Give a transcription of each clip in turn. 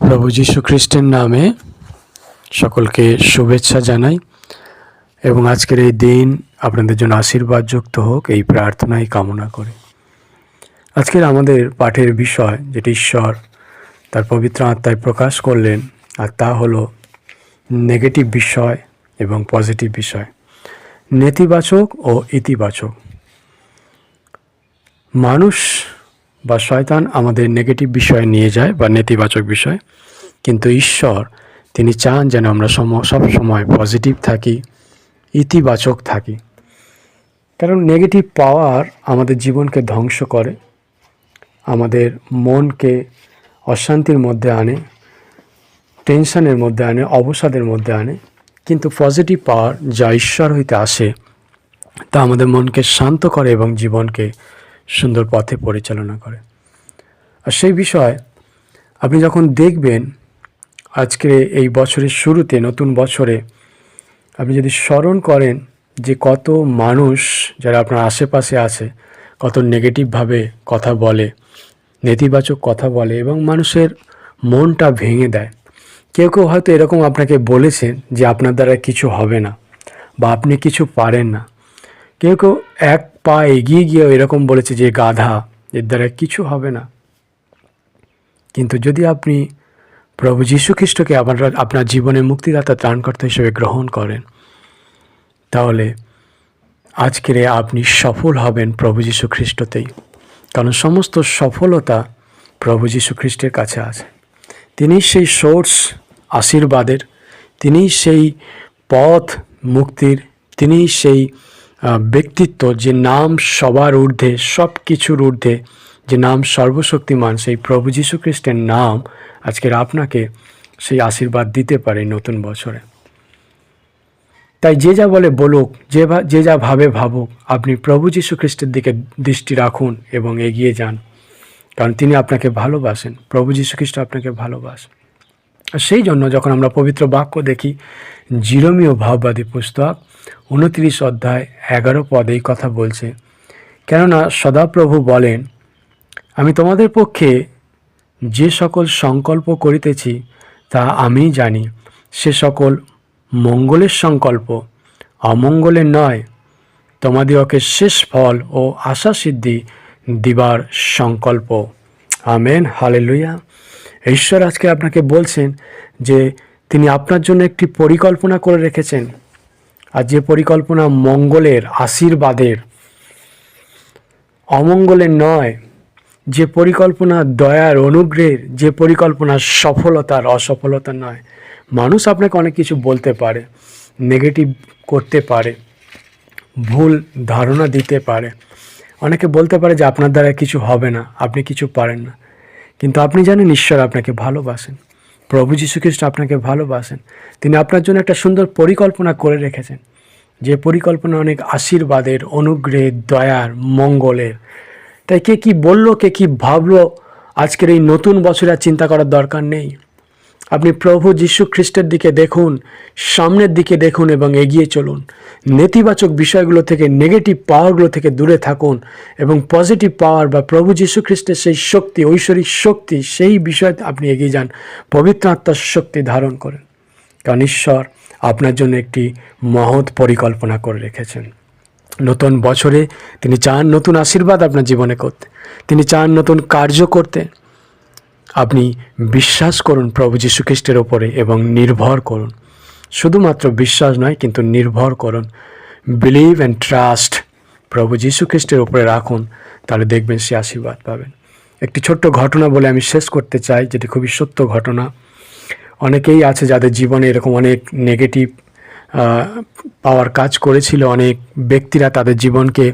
প্রভু যীশু খ্রিস্টের নামে সকলকে শুভেচ্ছা জানাই এবং আজকের এই দিন আপনাদের জন্য আশীর্বাদযুক্ত হোক এই প্রার্থনাই কামনা করে। আজকের আমাদের পাঠের বিষয় যেটি ঈশ্বর তার পবিত্র আত্মায় প্রকাশ করলেন, আর তা হলো নেগেটিভ বিষয় এবং পজিটিভ বিষয়, নেতিবাচক ও ইতিবাচক। মানুষ বা শয়তান আমাদের নেগেটিভ বিষয় নিয়ে যায় বা নেতিবাচক বিষয়, কিন্তু ঈশ্বর তিনি চান যেন আমরা সব সময় পজিটিভ থাকি, ইতিবাচক থাকি। কারণ নেগেটিভ পাওয়ার আমাদের জীবনকে ধ্বংস করে, আমাদের মনকে অশান্তির মধ্যে আনে, টেনশনের মধ্যে আনে, অবসাদের মধ্যে আনে। কিন্তু পজিটিভ পাওয়ার যা ঈশ্বর হইতে আসে তা আমাদের মনকে শান্ত করে এবং জীবনকে সুন্দর পথে পরিচালনা করে। আর সেই বিষয় আপনি যখন দেখবেন আজকে এই বছরের শুরুতে, নতুন বছরে আপনি যদি স্মরণ করেন যে কত মানুষ যারা আপনার আশেপাশে আছে কত নেগেটিভভাবে কথা বলে, নেতিবাচক কথা বলে এবং মানুষের মনটা ভেঙে দেয়। কেউ কেউ হয়তো এরকম আপনাকে বলেছেন যে আপনার দ্বারা কিছু হবে না বা আপনি কিছু পারেন না। কেউ কেউ এক পা এগিয়ে গিয়েও এরকম বলেছে যে গাধা, এর দ্বারা কিছু হবে না। কিন্তু যদি আপনি প্রভু যীশু খ্রিস্টকে আপনার জীবনে মুক্তিদাতা ত্রাণকর্তা হিসেবে গ্রহণ করেন, তাহলে আজকের আপনি সফল হবেন প্রভু যীশু খ্রিস্টতেই। কারণ সমস্ত সফলতা প্রভু যীশু খ্রিস্টের কাছে আছে। তিনি সেই সোর্স আশীর্বাদের, তিনি সেই পথ মুক্তির, তিনি সেই ব্যক্তিত্ব যে নাম সবার ঊর্ধ্বে, সব কিছুর ঊর্ধ্বে, যে নাম সর্বশক্তিমান, সেই প্রভু যীশু খ্রিস্টের নাম আজকের আপনাকে সেই আশীর্বাদ দিতে পারে নতুন বছরে। তাই যে যা বলে বলুক, যে যা ভাবে ভাবুক, আপনি প্রভু যীশু খ্রিস্টের দিকে দৃষ্টি রাখুন এবং এগিয়ে যান। কারণ তিনি আপনাকে ভালোবাসেন, প্রভু যীশু খ্রিস্ট আপনাকে ভালোবাসেন। আর সেই জন্য যখন আমরা পবিত্র বাক্য দেখি, জিরমীয় ভাববাদী পুস্তক 29 অধ্যায় 11 পদ এই কথা বলছে, কেননা সদাপ্রভু বলেন, আমি তোমাদের পক্ষে যে সকল সংকল্প করিতেছি তা আমি জানি, সে সকল মঙ্গলের সংকল্প, অমঙ্গলের নয়, তোমাদিওকে শেষ ফল ও আশা সিদ্ধি দিবার সংকল্প। Amen, hallelujah. ঈশ্বর আজকে আপনাকে বলছেন যে তিনি আপনার জন্য একটি পরিকল্পনা করে রেখেছেন, আর যে পরিকল্পনা মঙ্গলের, আশীর্বাদের, অমঙ্গলের নয়। যে পরিকল্পনা দয়ার, অনুগ্রহের, যে পরিকল্পনা সফলতার, অসফলতা নয়। মানুষ আপনাকে অনেক কিছু বলতে পারে, নেগেটিভ করতে পারে, ভুল ধারণা দিতে পারে, অনেকে বলতে পারে যে আপনার দ্বারা কিছু হবে না, আপনি কিছু পারেন না। কিন্তু আপনি জানেন ঈশ্বর আপনাকে ভালোবাসেন, প্রভু যীশু খ্রিস্ট আপনাকে ভালোবাসেন। তিনি আপনার জন্য একটা সুন্দর পরিকল্পনা করে রেখেছেন, যে পরিকল্পনা অনেক আশীর্বাদের, অনুগ্রহের, দয়ার, মঙ্গলের। তাই কে কি বললো, কে কি ভাবলো, আজকের এই নতুন বছরে আর চিন্তা করার দরকার নেই। আপনি প্রভু যীশু খ্রিস্টের দিকে দেখুন, সামনের দিকে দেখুন এবং এগিয়ে চলুন। নেতিবাচক বিষয়গুলো থেকে, নেগেটিভ পাওয়ারগুলো থেকে দূরে থাকুন এবং পজিটিভ পাওয়ার বা প্রভু যীশু খ্রিস্টের সেই শক্তি, ঐশ্বরিক শক্তি, সেই বিষয়ে আপনি এগিয়ে যান, পবিত্র আত্মার শক্তি ধারণ করেন। কারণ ঈশ্বর আপনার জন্য একটি মহৎ পরিকল্পনা করে রেখেছেন। নতুন বছরে তিনি চান নতুন আশীর্বাদ আপনার জীবনে করতে, তিনি চান নতুন কার্য করতে। আপনি বিশ্বাস করুন প্রভু যীশু খ্রিস্টের ওপরে এবং নির্ভর করুন। শুধুমাত্র বিশ্বাস নয়, কিন্তু নির্ভর করুন। বিলিভ অ্যান্ড ট্রাস্ট, প্রভু যীশু খ্রিস্টের ওপরে রাখুন, তাহলে দেখবেন সে আশীর্বাদ পাবেন। একটি ছোট্ট ঘটনা বলে আমি শেষ করতে চাই, যেটি খুবই সত্য ঘটনা। অনেকেই আছে যাদের জীবনে এরকম অনেক নেগেটিভ পাওয়ার কাজ করেছিল, অনেক ব্যক্তিরা তাদের জীবনকে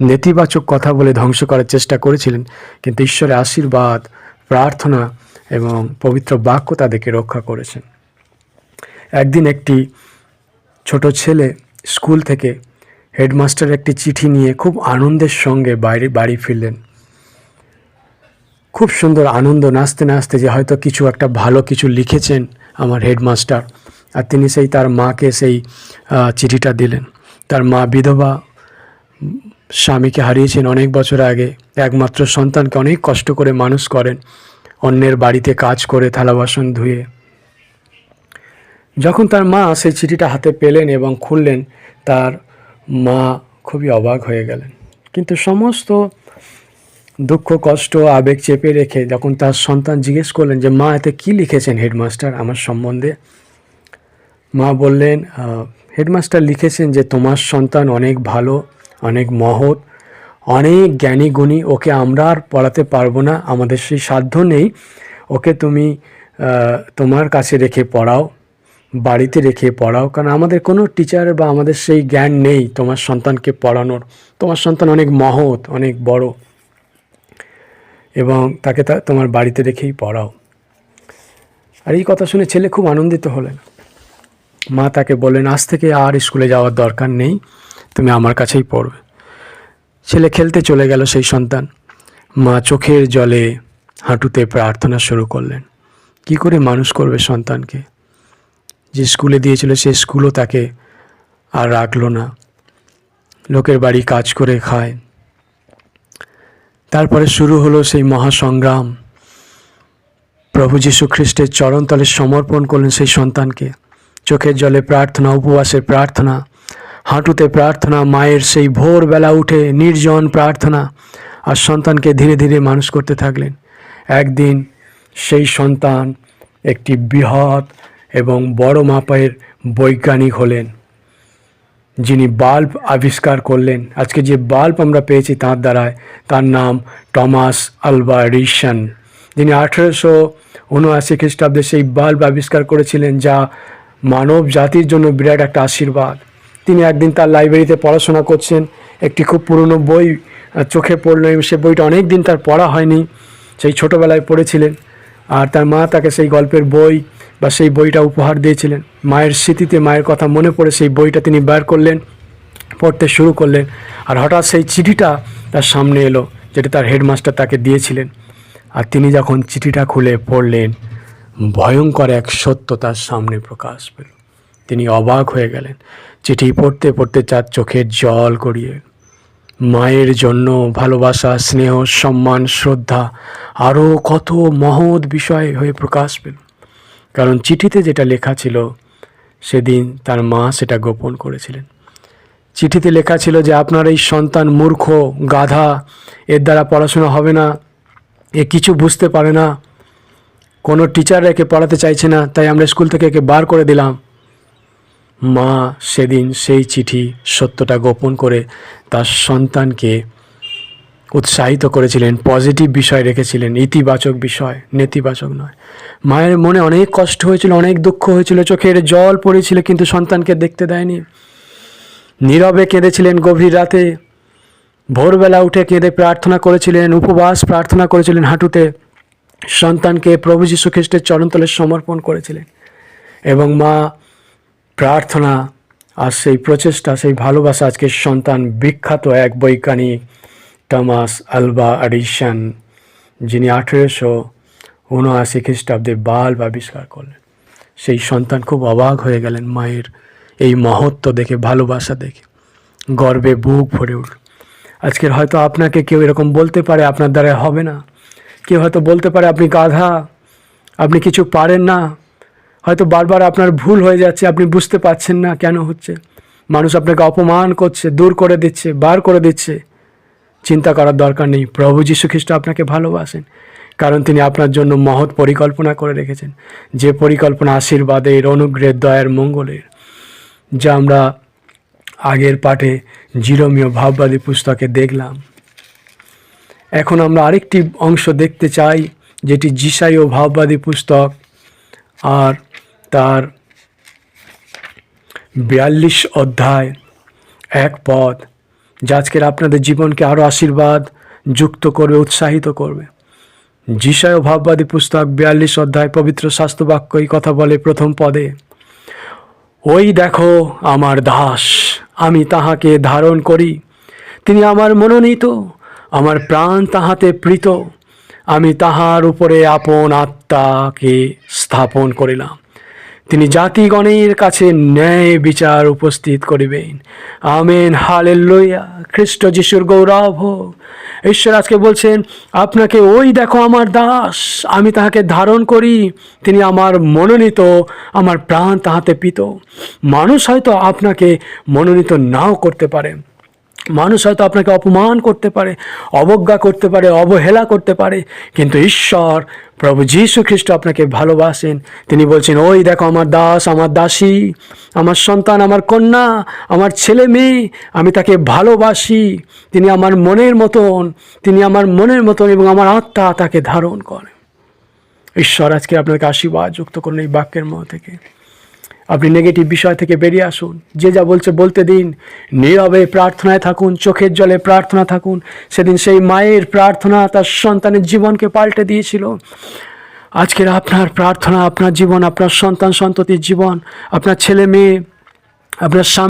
নেতিবাচক কথা বলে ধ্বংস করার চেষ্টা করেছিলেন, কিন্তু ঈশ্বরের আশীর্বাদ, প্রার্থনা এবং পবিত্র বাক্য তাদেরকে রক্ষা করেছেন। একদিন একটি ছোট ছেলে স্কুল থেকে হেডমাস্টারের একটি চিঠি নিয়ে খুব আনন্দের সঙ্গে বাড়ি ফিরলেন। খুব সুন্দর আনন্দ, নাচতে নাচতে, যে হয়তো কিছু একটা ভালো কিছু লিখেছেন আমার হেডমাস্টার। আর তিনি তার মাকে সেই চিঠিটা দিলেন। তার মা বিধবা, স্বামীকে হারিয়েছেন অনেক বছর আগে, একমাত্র সন্তানকে অনেক কষ্ট করে মানুষ করেন, অন্যের বাড়িতে কাজ করে থালা বাসন ধুয়ে। যখন তার মা সেই চিঠিটা হাতে পেলেন এবং খুললেন, তার মা খুবই অবাক হয়ে গেলেন। কিন্তু সমস্ত দুঃখ কষ্ট আবেগ চেপে রেখে যখন তার সন্তান জিজ্ঞেস করলেন যে মা এতে কী লিখেছেন হেডমাস্টার আমার সম্বন্ধে, মা বললেন হেডমাস্টার লিখেছেন যে তোমার সন্তান অনেক ভালো, অনেক মহৎ, অনেক জ্ঞানী গুণী, ওকে আমরা আর পড়াতে পারবো না, আমাদের সেই সাধ্য নেই, ওকে তুমি তোমার কাছে রেখে পড়াও, বাড়িতে রেখে পড়াও, কারণ আমাদের কোনো টিচার বা আমাদের সেই জ্ঞান নেই তোমার সন্তানকে পড়ানোর। তোমার সন্তান অনেক মহৎ, অনেক বড়, এবং তাকে তোমার বাড়িতে রেখেই পড়াও। আর এই কথা শুনে ছেলে খুব আনন্দিত হলেন। মা তাকে বললেন আজ থেকে আর স্কুলে যাওয়ার দরকার নেই, তুমি আমার কাছেই পড়বে। ছেলে খেলতে চলে গেল সেই সন্তান। মা চোখের জলে হাঁটুতে প্রার্থনা শুরু করলেন। কি করে মানুষ করবে সন্তানকে? যে স্কুলে দিয়েছিল সে স্কুলও তাকে আর রাখলো না, লোকের বাড়ি কাজ করে খায়। তারপরে শুরু হলো সেই মহাসংগ্রাম। প্রভু যীশু খ্রিস্টের চরণতলে সমর্পণ করলেন সেই সন্তানকে। চোখের জলে প্রার্থনা, উপবাসের প্রার্থনা, হাঁটুতে প্রার্থনা, মায়ের সেই ভোরবেলা উঠে নির্জন প্রার্থনা, আর সন্তানকে ধীরে ধীরে মানুষ করতে থাকলেন। একদিন সেই সন্তান একটি বৃহৎ এবং বড় মাপের বৈজ্ঞানিক হলেন, যিনি বাল্ব আবিষ্কার করলেন। আজকে যে বাল্ব আমরা পেয়েছি তার দ্বারায়, তার নাম টমাস আলভা এডিসন, যিনি 1879 খ্রিস্টাব্দে সেই বাল্ব আবিষ্কার করেছিলেন, যা মানব জাতির জন্য বিরাট একটা আশীর্বাদ। তিনি একদিন তার লাইব্রেরিতে পড়াশোনা করছেন, একটি খুব পুরনো বই চোখে পড়ল। সে বইটা অনেক দিন তার পড়া হয়নি, সেই ছোটোবেলায় পড়েছিলেন। আর তার মা তাকে সেই গল্পের বই বা সেই বইটা উপহার দিয়েছিলেন। মায়ের স্মৃতিতে, মায়ের কথা মনে পড়ে সেই বইটা তিনি বের করলেন, পড়তে শুরু করলেন। আর হঠাৎ সেই চিঠিটা তার সামনে এলো, যেটা তার হেডমাস্টার তাকে দিয়েছিলেন। আর তিনি যখন চিঠিটা খুলে পড়লেন, ভয়ঙ্কর এক সত্য তার সামনে প্রকাশ পেল। তিনি অবাক হয়ে গেলেন। চিঠি পড়তে পড়তে তার চোখের জল গড়িয়ে, মায়ের জন্য ভালোবাসা, স্নেহ, সম্মান, শ্রদ্ধা, আরও কত মহৎ বিষয় হয়ে প্রকাশ পেল। কারণ চিঠিতে যেটা লেখা ছিল, সেদিন তার মা সেটা গোপন করেছিলেন। চিঠিতে লেখা ছিল যে আপনার এই সন্তান মূর্খ, গাধা, এর দ্বারা পড়াশোনা হবে না, এ কিছু বুঝতে পারে না, কোনো টিচার একে পড়াতে চাইছে না, তাই আমরা স্কুল থেকে একে বার করে দিলাম। মা সেদিন সেই চিঠি সত্যটা গোপন করে তার সন্তানকে উৎসাহিত করেছিলেন, পজিটিভ বিষয় রেখেছিলেন, ইতিবাচক বিষয়, নেতিবাচক নয়। মায়ের মনে অনেক কষ্ট হয়েছিল, অনেক দুঃখ হয়েছিল, চোখের জল পড়েছিল, কিন্তু সন্তানকে দেখতে দেয়নি। নীরবে কেঁদেছিলেন গভীর রাতে, ভোরবেলা উঠে কেঁদে প্রার্থনা করেছিলেন, উপবাস প্রার্থনা করেছিলেন হাঁটুতে, সন্তানকে প্রভু যীশু খ্রিস্টের চরণতলে সমর্পণ করেছিলেন। এবং মা প্রার্থনা আর সেই প্রচেষ্টা, সেই ভালোবাসা আজকে সন্তান বিখ্যাত এক বৈজ্ঞানিক টমাস আলভা এডিসন, যিনি 1879 খ্রিস্টাব্দে বাল্ব আবিষ্কার করলেন। সেই সন্তান খুব অবাক হয়ে গেলেন মায়ের এই মহত্ব দেখে, ভালোবাসা দেখে, গর্বে বুক ভরে উঠল। আজকের হয়তো আপনাকে কেউ এরকম বলতে পারে আপনার দ্বারা হবে না, কেউ হয়তো বলতে পারে আপনি গাধা, আপনি কিছু পারেন না, হয়তো বারবার আপনার ভুল হয়ে যাচ্ছে, আপনি বুঝতে পারছেন না কেন হচ্ছে, মানুষ আপনাকে অপমান করছে, দূর করে দিচ্ছে, বার করে দিচ্ছে। চিন্তা করার দরকার নেই, প্রভু যীশু খ্রিস্ট আপনাকে ভালোবাসেন, কারণ তিনি আপনার জন্য মহৎ পরিকল্পনা করে রেখেছেন। যে পরিকল্পনা আশীর্বাদের, অনুগ্রহের, দয়ার, মঙ্গলের, যা আমরা আগের পাঠে জিরোমীয় ভাববাদী পুস্তকে দেখলাম। এখন আমরা আরেকটি অংশ দেখতে চাই, যেটি যিশায় ভাববাদী পুস্তক আর তার 42 অধ্যায় 1 পদ, যা আজকের আপনাদের জীবনকে আরও আশীর্বাদ যুক্ত করবে, উৎসাহিত করবে। যিশায় ভাববাদী পুস্তক 42 অধ্যায় পবিত্র শাস্ত্র বাক্য এই কথা বলে প্রথম পদে, ওই দেখো আমার দাস, আমি তাহাকে ধারণ করি, তিনি আমার মনোনীত, আমার প্রাণ তাহাতে প্রীত, আমি তাহার উপরে আপন আত্মাকে স্থাপন করিলাম। তিনি জাতিগণের কাছে ন্যায় বিচার উপস্থিত করিবেন। Amen, hallelujah. খ্রিস্ট যিশুর গৌরব হোক। ঈশ্বর আজকে বলছেন আপনাকে, ওই দেখো আমার দাস, আমি তাহাকে ধারণ করি, তিনি আমার মনোনীত, আমার প্রাণ তাহাতে পিত। মানুষ হয়তো আপনাকে মনোনীত নাও করতে পারে, মানুষ হয়তো আপনাকে অপমান করতে পারে, অবজ্ঞা করতে পারে, অবহেলা করতে পারে, কিন্তু ঈশ্বর প্রভু যীশু খ্রিস্ট আপনাকে ভালোবাসেন। তিনি বলছেন, ওই দেখো আমার দাস, আমার দাসী, আমার সন্তান, আমার কন্যা, আমার ছেলে মেয়ে, আমি তাকে ভালোবাসি, তিনি আমার মনের মতন, তিনি আমার মনের মতন, এবং আমার আত্মা তাকে ধারণ করে। ঈশ্বর আজকে আপনাকে আশীর্বাদ যুক্ত করুন এই বাক্যের মধ্যে থেকে। আপনি নেগেটিভ বিষয় থেকে বেরিয়ে আসুন, যে যা বলছে বলতে দিন, নীরবে প্রার্থনায় থাকুন, চোখের জলে প্রার্থনা থাকুন। সেদিন সেই মায়ের প্রার্থনা তার সন্তানের জীবনকে পাল্টে দিয়েছিল। আজকের আপনার প্রার্থনা, আপনার জীবন, আপনার সন্তান সন্ততির জীবন, আপনার ছেলে মেয়ে, আপনার স্বামী